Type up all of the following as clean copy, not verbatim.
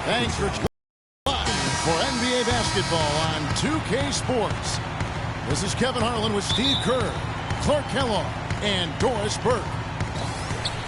Thanks for NBA basketball on 2K Sports. This is Kevin Harlan with Steve Kerr, Clark Kellogg, and Doris Burke.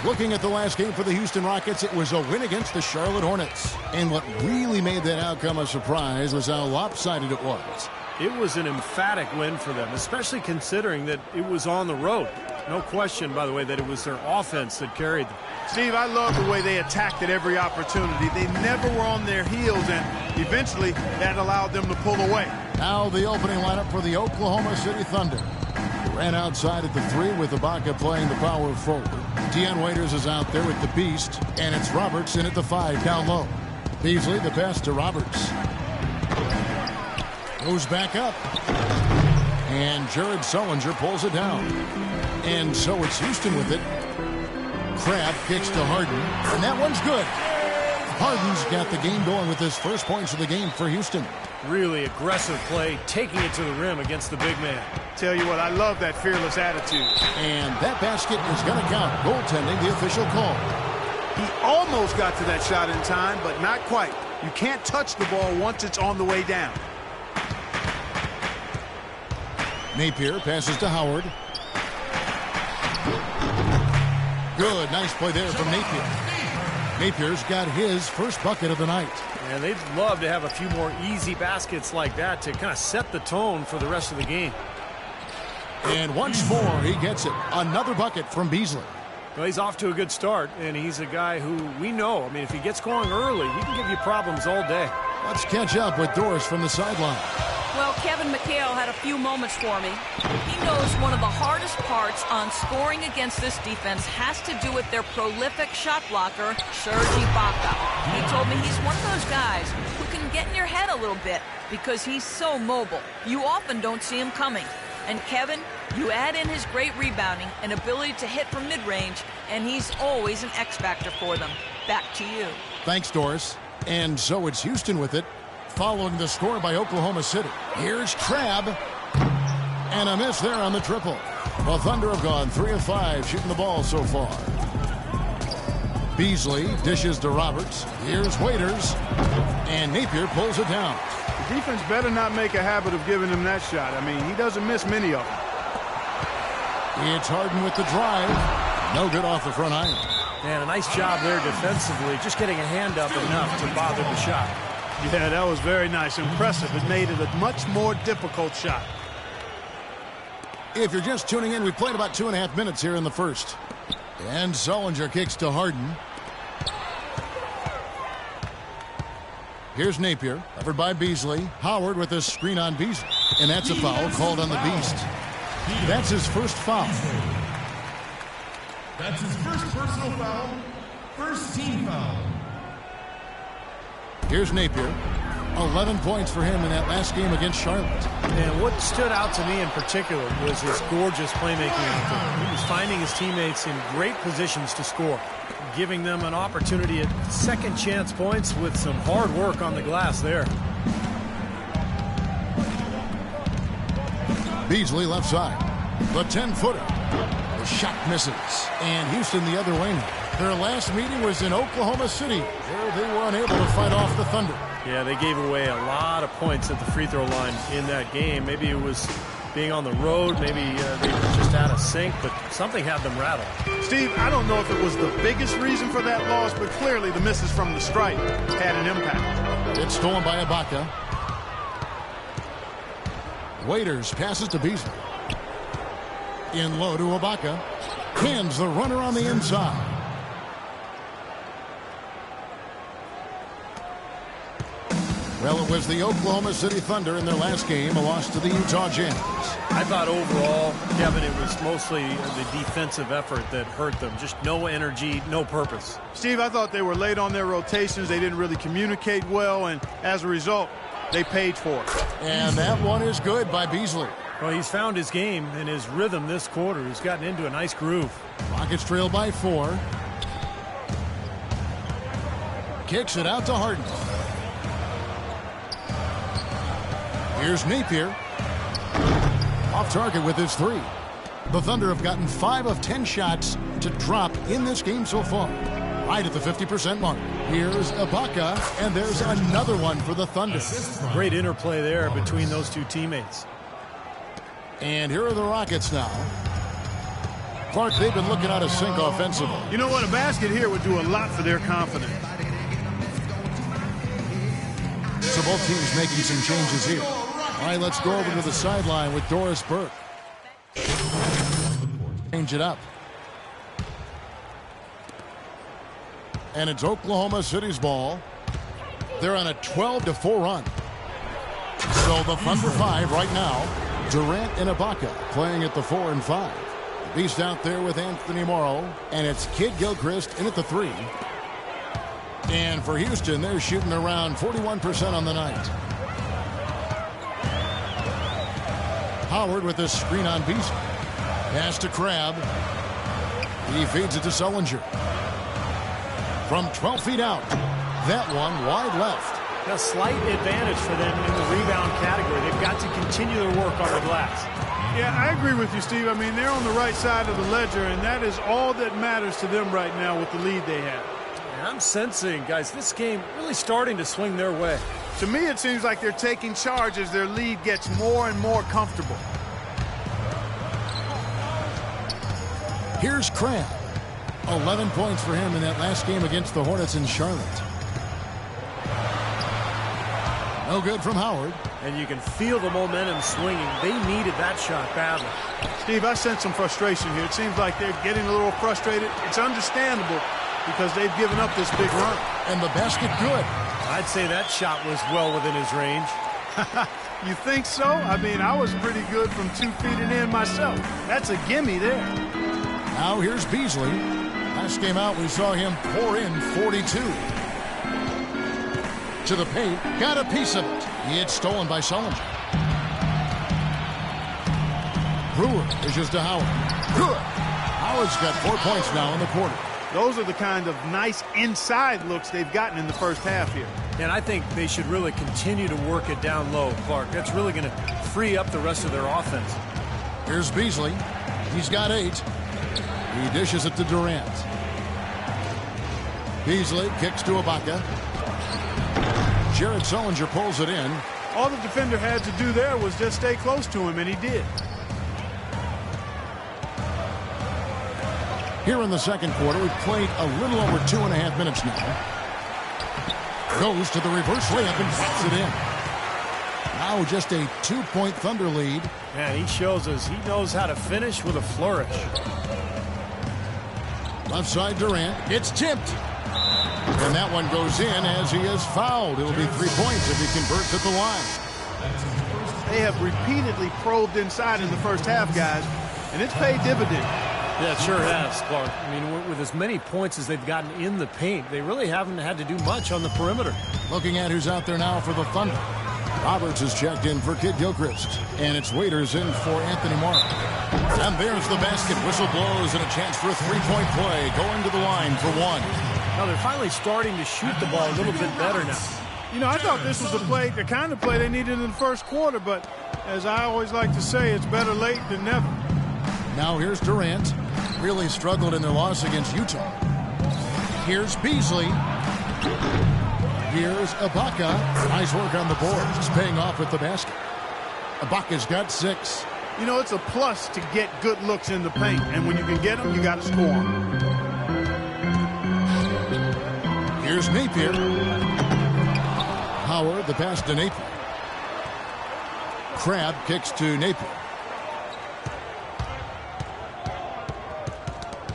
Looking at the last game for the Houston Rockets, it was a win against the Charlotte Hornets. And what really made that outcome a surprise was how lopsided it was. It was an emphatic win for them, especially considering that it was on the road. No question, by the way, that it was their offense that carried them. Steve, I love the way they attacked at every opportunity. They never were on their heels, and eventually that allowed them to pull away. Now the opening lineup for the Oklahoma City Thunder. Ran outside at the 3 with Ibaka playing the power forward. Dion Waiters is out there with the Beast, and it's Roberts in at the 5 down low. Beasley the pass to Roberts. Goes back up. And Jared Sullinger pulls it down. And so it's Houston with it. Crab kicks to Harden, and that one's good. Harden's got the game going with his first points of the game for Houston. Really aggressive play, taking it to the rim against the big man. Tell you what, I love that fearless attitude. And that basket is going to count. Goaltending, the official call. He almost got to that shot in time, but not quite. You can't touch the ball once it's on the way down. Napier passes to Howard. Good, nice play there from Napier. Napier's got his first bucket of the night. And they'd love to have a few more easy baskets like that to kind of set the tone for the rest of the game. And once more, he gets it. Another bucket from Beasley. Well, he's off to a good start, and he's a guy who we know. I mean, if he gets going early, he can give you problems all day. Let's catch up with Doris from the sideline. Well, Kevin McHale had a few moments for me. He knows one of the hardest parts on scoring against this defense has to do with their prolific shot blocker, Serge Ibaka. He told me he's one of those guys who can get in your head a little bit because he's so mobile. You often don't see him coming. And Kevin, you add in his great rebounding and ability to hit from mid-range, and he's always an X-factor for them. Back to you. Thanks, Doris. And so it's Houston with it, following the score by Oklahoma City. Here's Crab. And a miss there on the triple. The Thunder have gone 3 of 5 shooting the ball so far. Beasley dishes to Roberts. Here's Waiters. And Napier pulls it down. The defense better not make a habit of giving him that shot. I mean, he doesn't miss many of them. It's Harden with the drive. No good off the front iron. And a nice job there defensively, just getting a hand up enough to bother the shot. Yeah, that was very nice. Impressive. It made it a much more difficult shot. If you're just tuning in, we played about 2.5 minutes here in the first. And Sullinger kicks to Harden. Here's Napier, covered by Beasley. Howard with a screen on Beasley. And that's a foul called on the Beast. That's his first foul. That's his first personal foul. First team foul. Here's Napier. 11 points for him in that last game against Charlotte. And what stood out to me in particular was his gorgeous playmaking. He was finding his teammates in great positions to score, giving them an opportunity at second chance points with some hard work on the glass there. Beasley left side. The 10-footer. The shot misses. And Houston the other way now. Their last meeting was in Oklahoma City, where they were unable to fight off the Thunder. Yeah, they gave away a lot of points at the free throw line in that game. Maybe it was being on the road. Maybe they just had a sink, but something had them rattled. Steve, I don't know if it was the biggest reason for that loss, but clearly the misses from the stripe had an impact. It's stolen by Ibaka. Waiters passes to Beasley. In low to Ibaka. Hands the runner on the inside. Well, it was the Oklahoma City Thunder in their last game, a loss to the Utah Jazz. I thought overall, Kevin, it was mostly the defensive effort that hurt them. Just no energy, no purpose. Steve, I thought they were late on their rotations. They didn't really communicate well, and as a result, they paid for it. And that one is good by Beasley. Well, he's found his game and his rhythm this quarter. He's gotten into a nice groove. Rockets trail by 4. Kicks it out to Harden. Here's Napier. Off target with his 3. The Thunder have gotten 5 of 10 shots to drop in this game so far. right at the 50% mark. Here's Ibaka, and there's another one for the Thunder. Great interplay there between those two teammates. And here are the Rockets now. Clark, they've been looking out of sync offensively. You know what? A basket here would do a lot for their confidence. So both teams making some changes here. All right, let's go over to the sideline with Doris Burke. Change it up. And it's Oklahoma City's ball. They're on a 12-4 run. So the Thunder 5 right now. Durant and Ibaka playing at the 4 and 5. The Beast out there with Anthony Morrow. And it's Kid Gilchrist in at the 3. And for Houston, they're shooting around 41% on the night. Howard with this screen on Beasley. Pass to Crabbe. He feeds it to Sullinger. From 12 feet out. That one wide left. A slight advantage for them in the rebound category. They've got to continue their work on the glass. Yeah, I agree with you, Steve. I mean, they're on the right side of the ledger, and that is all that matters to them right now with the lead they have. And I'm sensing, guys, this game really starting to swing their way. To me, it seems like they're taking charge as their lead gets more and more comfortable. Here's Crabbe. 11 points for him in that last game against the Hornets in Charlotte. No good from Howard. And you can feel the momentum swinging. They needed that shot badly. Steve, I sense some frustration here. It seems like they're getting a little frustrated. It's understandable because they've given up this big run. And the basket good. I'd say that shot was well within his range. You think so? I mean, I was pretty good from 2 feet and in myself. That's a gimme there. Now here's Beasley. Last game out, we saw him pour in 42. To the paint, got a piece of it. It's stolen by Sullinger. Brewer dishes to Howard. Good. Howard's got 4 points now in the quarter. Those are the kind of nice inside looks they've gotten in the first half here. And I think they should really continue to work it down low, Clark. That's really going to free up the rest of their offense. Here's Beasley. He's got 8. He dishes it to Durant. Beasley kicks to Ibaka. Jared Sullinger pulls it in. All the defender had to do there was just stay close to him, and he did. Here in the second quarter, we've played a little over 2.5 minutes now. Goes to the reverse layup and puts it in. Now just a 2-point Thunder lead. Man, he shows us he knows how to finish with a flourish. Left side Durant. It's tipped. And that one goes in as he is fouled. It'll be 3 points if he converts at the line. They have repeatedly probed inside in the first half, guys, and it's paid dividends. Yeah, it sure has, Clark. I mean, with as many points as they've gotten in the paint, they really haven't had to do much on the perimeter. Looking at who's out there now for the Thunder. Roberts has checked in for Kid Gilchrist. And it's Waiters in for Anthony Morrow. And there's the basket. Whistle blows and a chance for a 3-point play. Going to the line for 1. Now they're finally starting to shoot the ball a little bit better now. You know, I thought this was the kind of play they needed in the first quarter, but as I always like to say, it's better late than never. Now here's Durant. Really struggled in their loss against Utah. Here's Beasley. Here's Ibaka. Nice work on the boards. Paying off with the basket. Ibaka's got 6. You know, it's a plus to get good looks in the paint, and when you can get them, you got to score them. Here's Napier. Howard, the pass to Napier. Crabbe kicks to Napier.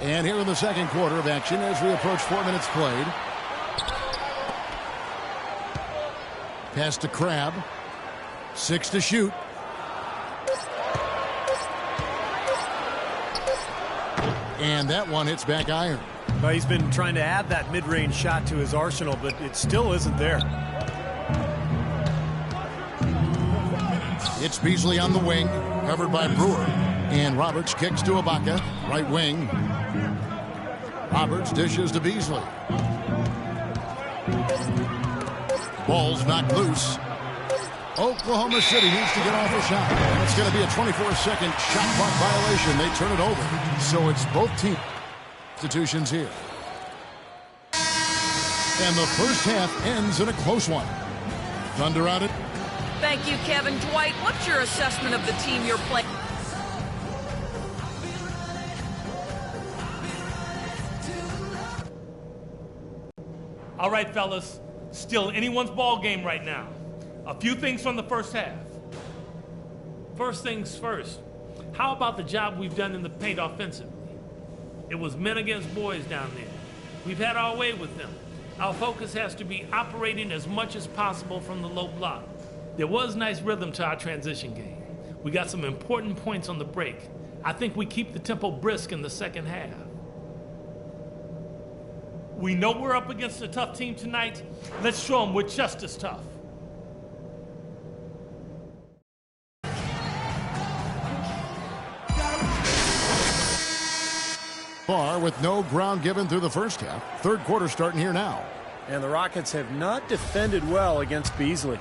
And here in the second quarter of action as we approach 4 minutes played. Pass to Crabbe. 6 to shoot. And that one hits back iron. Well, he's been trying to add that mid-range shot to his arsenal, but it still isn't there. It's Beasley on the wing, covered by Brewer. And Roberts kicks to Ibaka, right wing. Roberts dishes to Beasley. Ball's knocked loose. Oklahoma City needs to get off a shot. And it's going to be a 24-second shot clock violation. They turn it over. So it's both team institutions here. And the first half ends in a close one. Thunder out it. Thank you, Kevin. Dwight, what's your assessment of the team you're playing? All right, fellas. Still anyone's ball game right now. A few things from the first half. First things first. How about the job we've done in the paint offensively? It was men against boys down there. We've had our way with them. Our focus has to be operating as much as possible from the low block. There was nice rhythm to our transition game. We got some important points on the break. I think we keep the tempo brisk in the second half. We know we're up against a tough team tonight. Let's show them we're just as tough. Bar with no ground given through the first half. Third quarter starting here now. And the Rockets have not defended well against Beasley.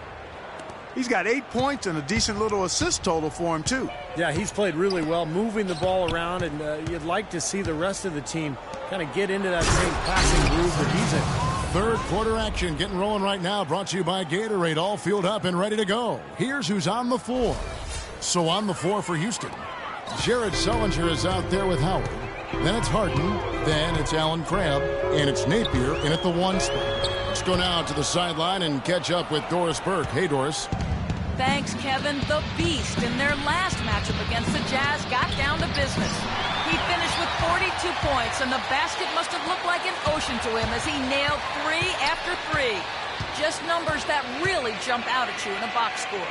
He's got 8 points and a decent little assist total for him, too. Yeah, he's played really well, moving the ball around, and you'd like to see the rest of the team kind of get into that same passing groove that he's in. Third quarter action getting rolling right now. Brought to you by Gatorade. All fueled up and ready to go. Here's who's on the floor. So on the floor for Houston, Jared Sullinger is out there with Howard. Then it's Harden. Then it's Allen Crabbe. And it's Napier in at the 1 spot. Let's go now to the sideline and catch up with Doris Burke. Hey, Doris. Thanks, Kevin. The Beast in their last matchup against the Jazz got down to business. He finished with 42 points, and the basket must have looked like an ocean to him as he nailed 3 after 3. Just numbers that really jump out at you in a box score.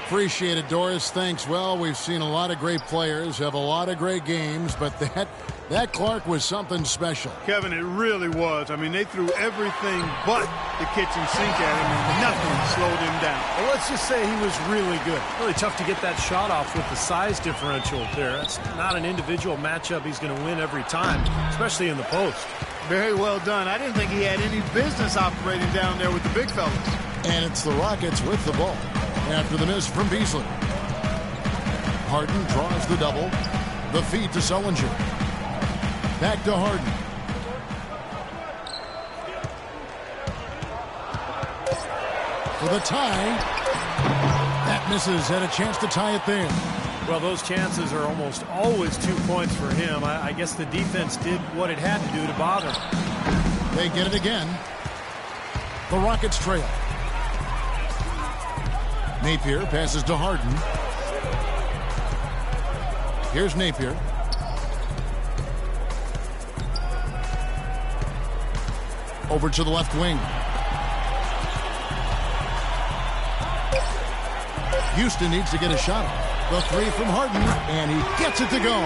Appreciate it, Doris. Thanks. Well, we've seen a lot of great players, have a lot of great games, but that Clark was something special. Kevin, it really was. I mean, they threw everything but the kitchen sink at him, and nothing slowed him down. Well, let's just say he was really good. Really tough to get that shot off with the size differential there. That's not an individual matchup he's going to win every time, especially in the post. Very well done. I didn't think he had any business operating down there with the big fellas. And it's the Rockets with the ball after the miss from Beasley. Harden draws the double. The feed to Sullinger. Back to Harden. For the tie. That misses. Had a chance to tie it there. Well, those chances are almost always 2 points for him. I guess the defense did what it had to do to bother him. They get it again. The Rockets trail. Napier passes to Harden. Here's Napier. Over to the left wing. Houston needs to get a shot off. The 3 from Harden, and he gets it to go.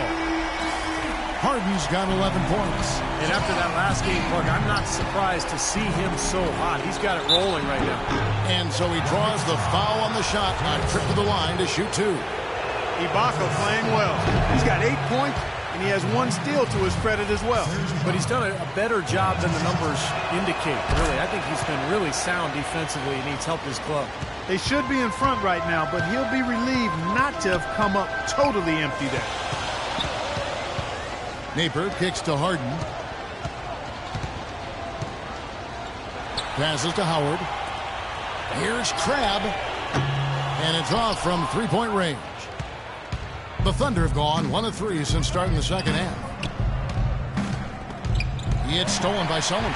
Harden's got 11 points. And after that last game, look, I'm not surprised to see him so hot. He's got it rolling right now. And so he draws the foul on the shot on trip to the line to shoot 2. Ibaka playing well. He's got 8 points, and he has 1 steal to his credit as well. But he's done a better job than the numbers indicate, really. I think he's been really sound defensively, and he's helped his club. They should be in front right now, but he'll be relieved not to have come up totally empty there. Napier kicks to Harden. Passes to Howard. Here's Crabbe. And it's off from three-point range. The Thunder have gone 1 of 3 since starting the second half. He had stolen by Sullinger.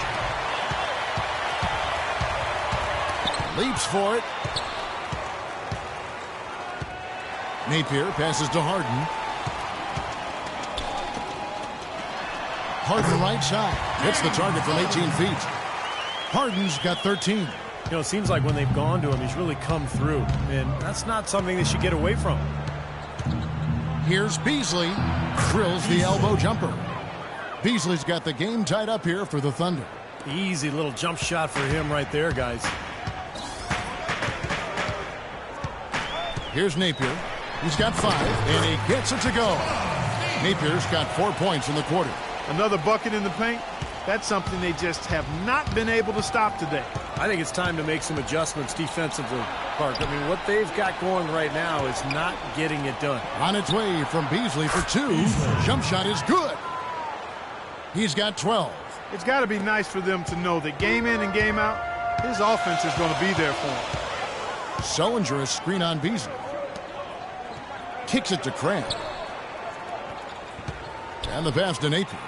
Leaps for it. Napier passes to Harden. Harden right side. Hits the target from 18 feet. Harden's got 13. You know, it seems like when they've gone to him, he's really come through. And that's not something they should get away from. Here's Beasley. Drills the elbow jumper. Beasley's got the game tied up here for the Thunder. Easy little jump shot for him right there, guys. Here's Napier. He's got 5, and he gets it to go. Napier's got 4 points in the quarter. Another bucket in the paint. That's something they just have not been able to stop today. I think it's time to make some adjustments defensively, Park. I mean, what they've got going right now is not getting it done. On its way from Beasley for 2. Jump shot is good. He's got 12. It's got to be nice for them to know that game in and game out, his offense is going to be there for him. Sullinger, a screen on Beasley. Kicks it to Cramp. And the pass to Napier.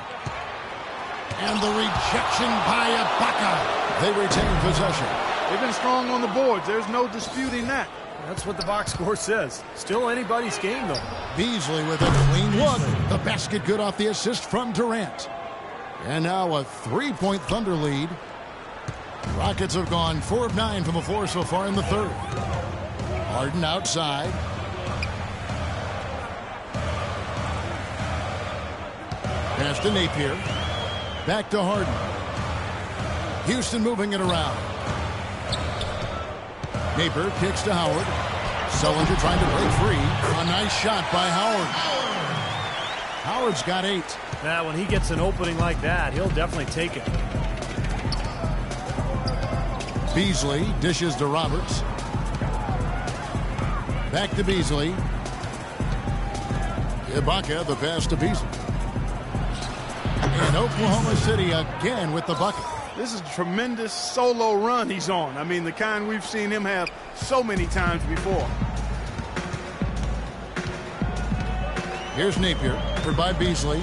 And the rejection by Ibaka. They retain possession. They've been strong on the boards. There's no disputing that. That's what the box score says. Still anybody's game, though. Beasley with a clean look. The basket good off the assist from Durant. And now a 3-point Thunder lead. Rockets have gone 4 of 9 from the floor so far in the third. Harden outside. Pass to Napier. Back to Harden. Houston moving it around. Napier kicks to Howard. Sullinger trying to break free. A nice shot by Howard. Howard's got 8. Now, when he gets an opening like that, he'll definitely take it. Beasley dishes to Roberts. Back to Beasley. Ibaka, the pass to Beasley. And Oklahoma City again with the bucket. This is a tremendous solo run he's on. I mean, the kind we've seen him have so many times before. Here's Napier, covered by Beasley.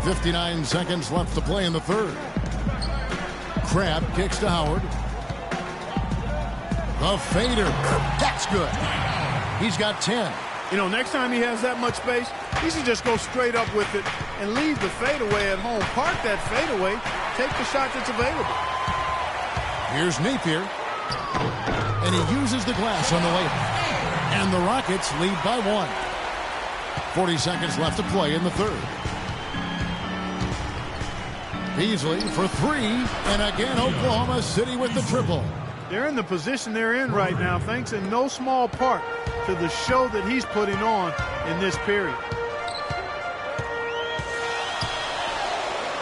59 seconds left to play in the third. Crab kicks to Howard. The fader. That's good. He's got 10. You know, next time he has that much space, he should just go straight up with it and leave the fadeaway at home. Park that fadeaway. Take the shot that's available. Here's Napier. And he uses the glass on the layup. And the Rockets lead by 1. 40 seconds left to play in the third. Beasley for 3. And again, Oklahoma City with the triple. They're in the position they're in right now, thanks in no small part to the show that he's putting on in this period.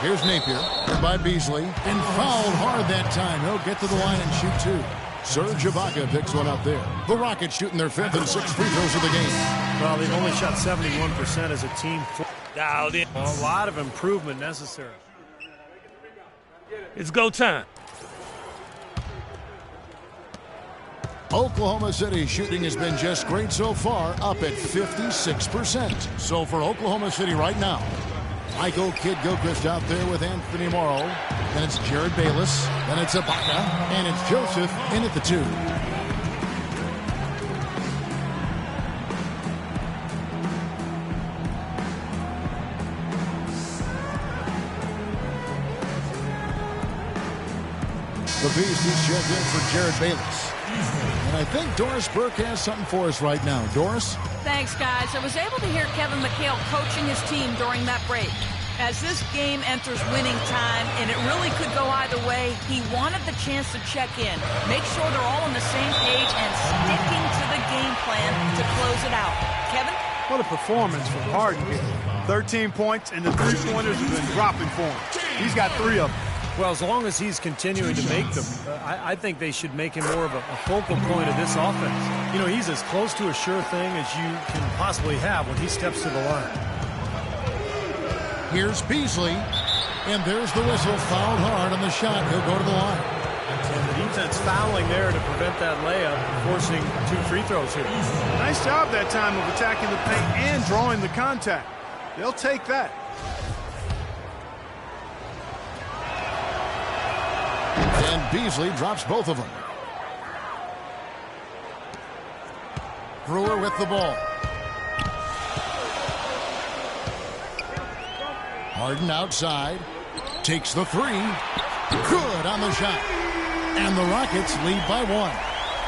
Here's Napier, by Beasley, and fouled hard that time. He'll get to the line and shoot 2. Serge Ibaka picks one up there. The Rockets shooting their 5th and 6th free throws of the game. Well, they've only shot 71% as a team. Dialed in. A lot of improvement necessary. It's go time. Oklahoma City shooting has been just great so far, up at 56%. So for Oklahoma City right now, Michael Kidd-Gilchrist out there with Anthony Morrow. Then it's Jared Bayless. Then it's Ibaka. And it's Joseph in at the 2. The Beast is checked in for Jared Bayless. And I think Doris Burke has something for us right now. Doris? Thanks, guys. I was able to hear Kevin McHale coaching his team during that break. As this game enters winning time, and it really could go either way, he wanted the chance to check in, make sure they're all on the same page, and sticking to the game plan to close it out. Kevin? What a performance from Harden here. 13 points, and the three-pointers have been dropping for him. He's got 3 of them. Well, as long as he's continuing to make them, I think they should make him more of a focal point of this offense. You know, he's as close to a sure thing as you can possibly have when he steps to the line. Here's Beasley, and there's the whistle. Fouled hard on the shot. He'll go to the line. And the defense fouling there to prevent that layup, forcing 2 free throws here. Nice job that time of attacking the paint and drawing the contact. They'll take that. And Beasley drops both of them. Brewer with the ball. Harden outside. Takes the 3. Good on the shot. And the Rockets lead by 1.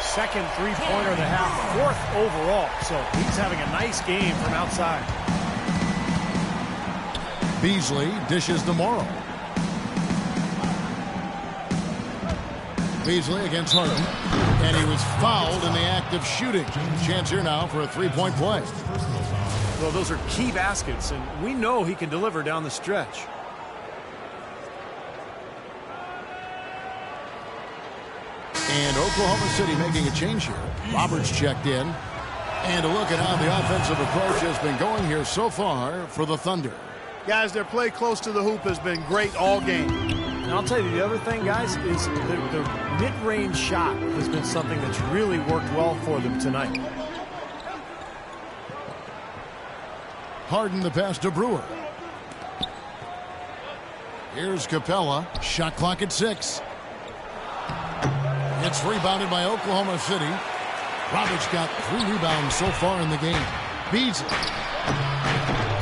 Second three-pointer of the half, 4th overall. So he's having a nice game from outside. Beasley dishes to Morrow. Beasley against Harden. And he was fouled in the act of shooting. Chance here now for a 3-point play. Well, those are key baskets, and we know he can deliver down the stretch. And Oklahoma City making a change here. Roberts checked in. And a look at how the offensive approach has been going here so far for the Thunder. Guys, their play close to the hoop has been great all game. And I'll tell you, the other thing, guys, is the mid-range shot has been something that's really worked well for them tonight. Harden the pass to Brewer. Here's Capella. Shot clock at 6. It's rebounded by Oklahoma City. Roberts got 3 rebounds so far in the game. Beasley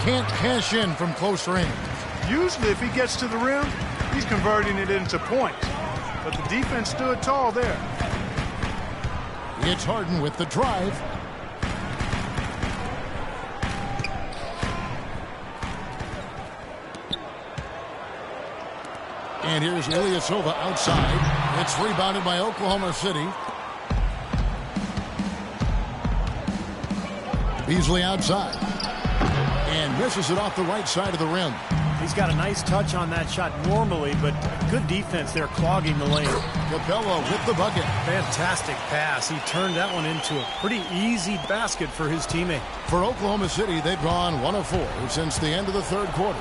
can't cash in from close range. Usually if he gets to the rim, he's converting it into points. But the defense stood tall there. It's Harden with the drive. And here's Ilyasova outside. It's rebounded by Oklahoma City. Beasley outside. And misses it off the right side of the rim. He's got a nice touch on that shot normally, but good defense there clogging the lane. Capella with the bucket. Fantastic pass. He turned that one into a pretty easy basket for his teammate. For Oklahoma City, they've gone 1 of 4 since the end of the third quarter.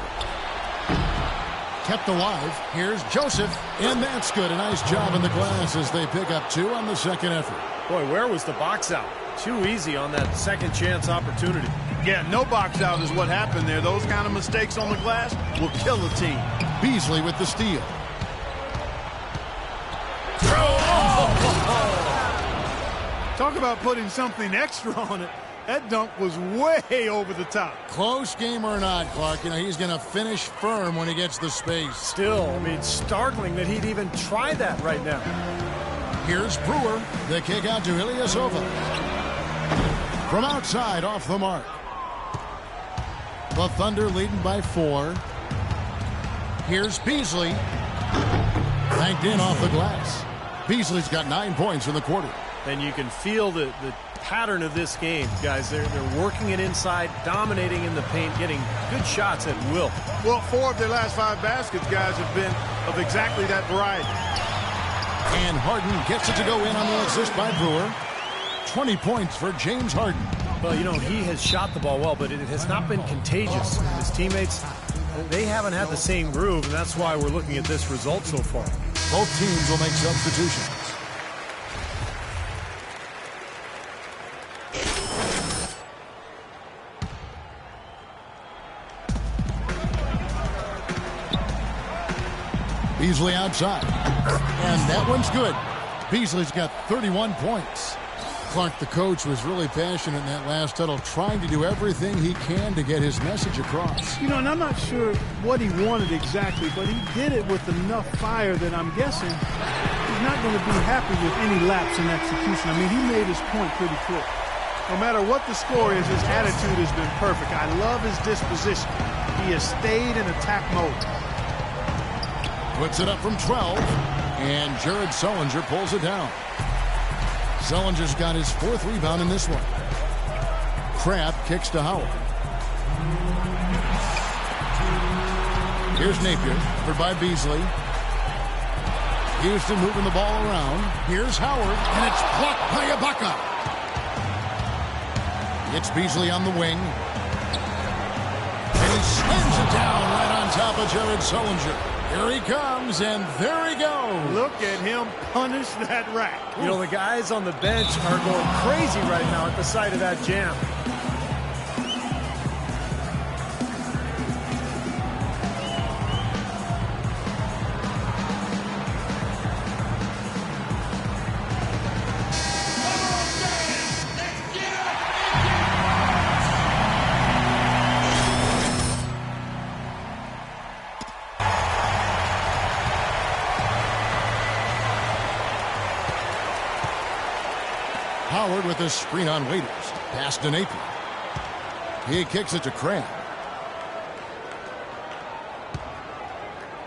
Kept alive. Here's Joseph. And that's good. A nice job in the glass as they pick up 2 on the second effort. Boy, where was the box out? Too easy on that second chance opportunity. Yeah, no box out is what happened there. Those kind of mistakes on the glass will kill a team. Beasley with the steal. Talk about putting something extra on it. That dunk was way over the top. Close game or not, Clark, you know, he's going to finish firm when he gets the space. Still, I mean, startling that he'd even try that right now. Here's Brewer. The kick out to Ilyasova. From outside, off the mark. The Thunder leading by 4. Here's Beasley. Banked in off the glass. Beasley's got 9 points in the quarter. And you can feel the pattern of this game, guys. They're working it inside, dominating in the paint, getting good shots at will. Well, 4 of their last 5 baskets, guys, have been of exactly that variety. And Harden gets it to go in on the assist by Brewer. 20 points for James Harden. Well, you know, he has shot the ball well, but it has not been contagious. His teammates, they haven't had the same groove, and that's why we're looking at this result so far. Both teams will make substitutions. Beasley outside. And that one's good. Beasley's got 31 points. Clark, the coach, was really passionate in that last huddle, trying to do everything he can to get his message across. You know, and I'm not sure what he wanted exactly, but he did it with enough fire that I'm guessing he's not going to be happy with any lapse in execution. I mean, he made his point pretty clear. No matter what the score is, his attitude has been perfect. I love his disposition. He has stayed in attack mode. Puts it up from 12, and Jared Sullinger pulls it down. Sullinger's got his 4th rebound in this one. Crab kicks to Howard. Here's Napier, covered by Beasley. Houston moving the ball around. Here's Howard, and it's blocked by Ibaka. It's Beasley on the wing. And he slams it down right on top of Jared Sullinger. Here he comes, and there he goes. Look at him punish that rack. You know, the guys on the bench are going crazy right now at the sight of that jam. Howard with a screen on Waiters. Pass to Napier. He kicks it to Crab.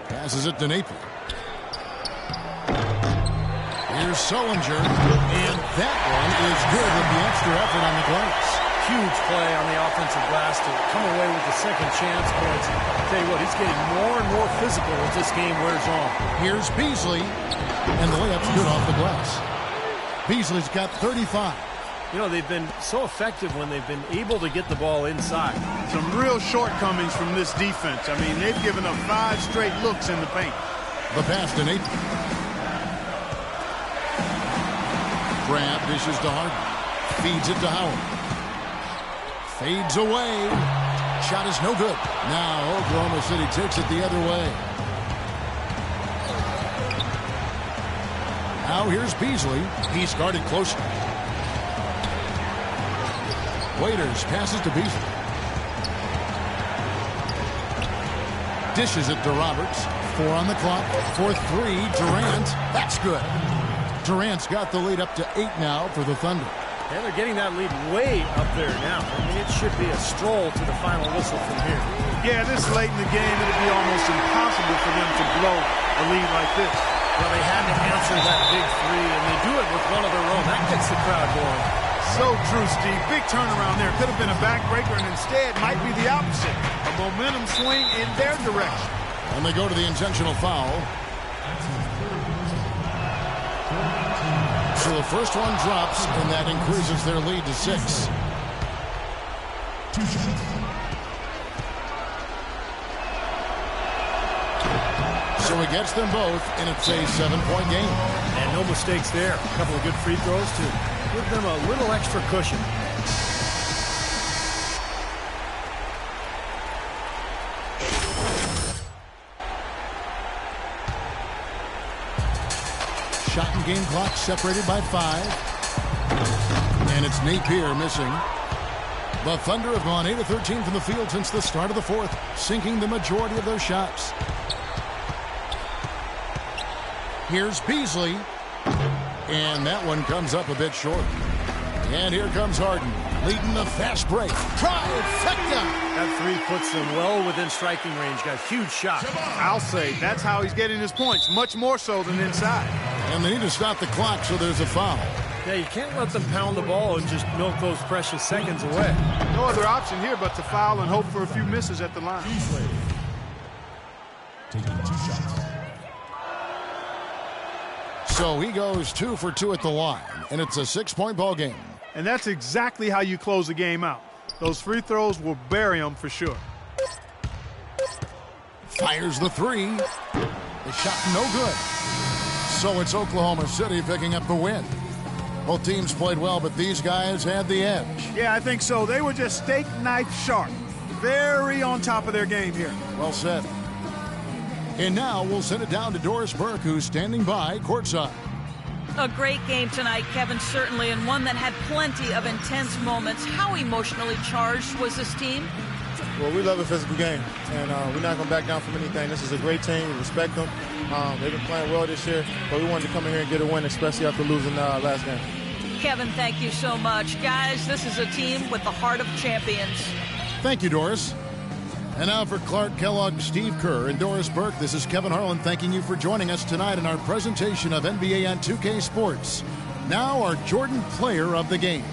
Passes it to Napier. Here's Sullinger. And that one is good with the extra effort on the glass. Huge play on the offensive glass to come away with the second chance points. I'll tell you what, he's getting more and more physical as this game wears on. Here's Beasley. And the layup's good off the glass. Beasley's got 35. You know, they've been so effective when they've been able to get the ball inside. Some real shortcomings from this defense. I mean, they've given up 5 straight looks in the paint. The pass to Nate. Grab dishes to Harden. Feeds it to Howard. Fades away. Shot is no good. Now Oklahoma City takes it the other way. Now here's Beasley. He's guarded closely. Waiters passes to Beasley. Dishes it to Roberts. 4 on the clock. For 3, Durant. That's good. Durant's got the lead up to 8 now for the Thunder. And they're getting that lead way up there now. I mean, it should be a stroll to the final whistle from here. Yeah, this late in the game, it'd be almost impossible for them to blow a lead like this. Well, they had to answer that big 3, and they do it with one of their own. That gets the crowd going. So true, Steve. Big turnaround there. Could have been a backbreaker, and instead might be the opposite. A momentum swing in their direction. And they go to the intentional foul. So the first one drops, and that increases their lead to 6. So he gets them both, and it's a 7-point game. And no mistakes there. A couple of good free throws to give them a little extra cushion. Shot and game clock separated by 5. And it's Napier missing. The Thunder have gone 8 of 13 from the field since the start of the 4th, sinking the majority of their shots. Here's Beasley. And that one comes up a bit short. And here comes Harden, leading the fast break. Trifecta! That 3 puts them well within striking range. Got a huge shot. I'll say that's how he's getting his points, much more so than inside. And they need to stop the clock, so there's a foul. Yeah, you can't let them pound the ball and just milk those precious seconds away. No other option here but to foul and hope for a few misses at the line. Taking 2 shots. So he goes 2 for 2 at the line, and it's a 6-point ball game. And that's exactly how you close the game out. Those free throws will bury them for sure. Fires the 3. The shot no good. So it's Oklahoma City picking up the win. Both teams played well, but these guys had the edge. Yeah, I think so. They were just steak knife sharp. Very on top of their game here. Well said. And now we'll send it down to Doris Burke, who's standing by courtside. A great game tonight, Kevin, certainly, and one that had plenty of intense moments. How emotionally charged was this team? Well, we love a physical game, and we're not going to back down from anything. This is a great team. We respect them. They've been playing well this year, but we wanted to come in here and get a win, especially after losing last game. Kevin, thank you so much. Guys, this is a team with the heart of champions. Thank you, Doris. And now for Clark Kellogg, Steve Kerr, and Doris Burke, this is Kevin Harlan thanking you for joining us tonight in our presentation of NBA on 2K Sports. Now our Jordan Player of the Game.